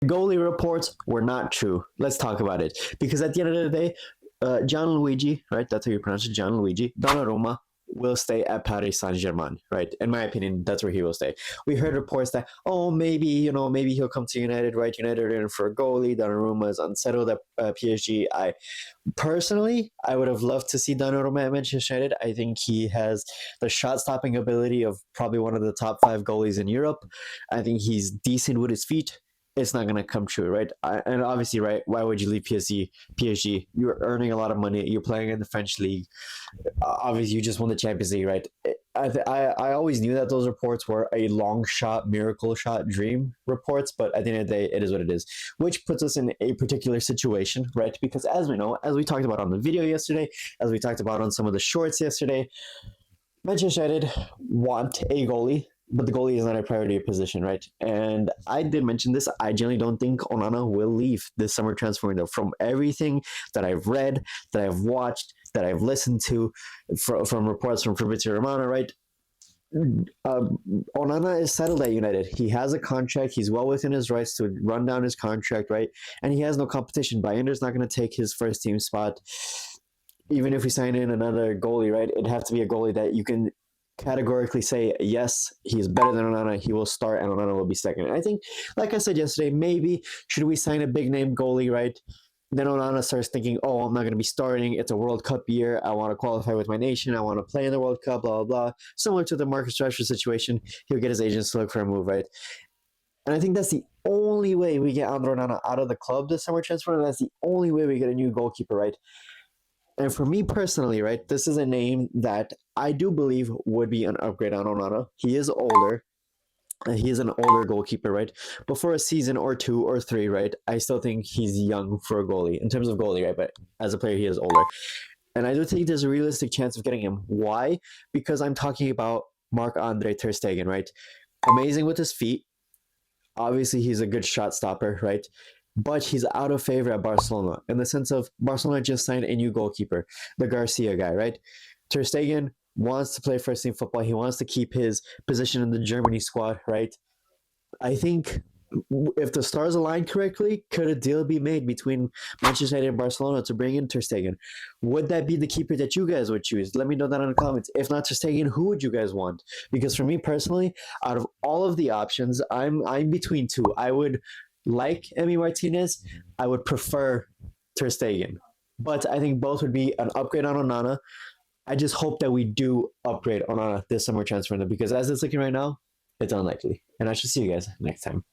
Goalie reports were not true. Let's talk about it. Because at the end of the day, Gianluigi, right? That's how you pronounce it, Gianluigi. Donnarumma will stay at Paris Saint Germain, right? In my opinion, that's where he will stay. We heard reports that, oh, maybe, maybe he'll come to United, right? United are in for a goalie. Donnarumma is unsettled at PSG. I would have loved to see Donnarumma at Manchester United. I think he has the shot stopping ability of probably one of the top five goalies in Europe. I think he's decent with his feet. It's not going to come true, right? And obviously, right? Why would you leave PSG? PSG, you're earning a lot of money. You're playing in the French league. Obviously, you just won the Champions League, right? I always knew that those reports were a long shot, miracle shot, dream reports, but at the end of the day, it is what it is, which puts us in a particular situation, right? Because as we know, as we talked about on the video yesterday, as we talked about on some of the shorts yesterday, Manchester United want a goalie, but the goalie is not a priority position, right? And I did mention this. I generally don't think Onana will leave this summer transfer window. From everything that I've read, that I've watched, that I've listened to, from reports from Fabrizio Romano, right? Uh, Onana is settled at United. He has a contract. He's well within his rights to run down his contract, right? And he has no competition. Bayern's not going to take his first team spot. Even if we sign in another goalie, right? It'd have to be a goalie that you can categorically say, yes, he's better than Onana. He will start and Onana will be second. I think, like I said yesterday, maybe should we sign a big name goalie, right? Then Onana starts thinking, oh, I'm not going to be starting. It's a World Cup year. I want to qualify with my nation. I want to play in the World Cup, blah, blah, blah. Similar to the Marcus Rashford situation, he'll get his agents to look for a move, right? And I think that's the only way we get Andro Onana out of the club this summer transfer. And that's the only way we get a new goalkeeper, right? And for me personally, right, this is a name that I do believe would be an upgrade on Onana. He is older. He is an older goalkeeper, right? But for a season or two or three, right, I still think he's young for a goalie in terms of goalie, right? But as a player, he is older. And I do think there's a realistic chance of getting him. Why? Because I'm talking about Marc-Andre Ter Stegen, right? Amazing with his feet. Obviously, he's a good shot stopper, right? But he's out of favor at Barcelona in the sense of Barcelona just signed a new goalkeeper, the Garcia guy, right? Ter Stegen wants to play first team football. He wants to keep his position in the Germany squad, right? I think if the stars align correctly, could a deal be made between Manchester United and Barcelona to bring in Ter Stegen? Would that be the keeper that you guys would choose? Let me know that in the comments. If not Ter Stegen, who would you guys want? Because for me personally, out of all of the options, I'm between two. I would like Emi Martinez. I would prefer Ter Stegen. But I think both would be an upgrade on Onana. I just hope that we do upgrade Onana this summer transfer window because as it's looking right now, it's unlikely. And I should see you guys next time.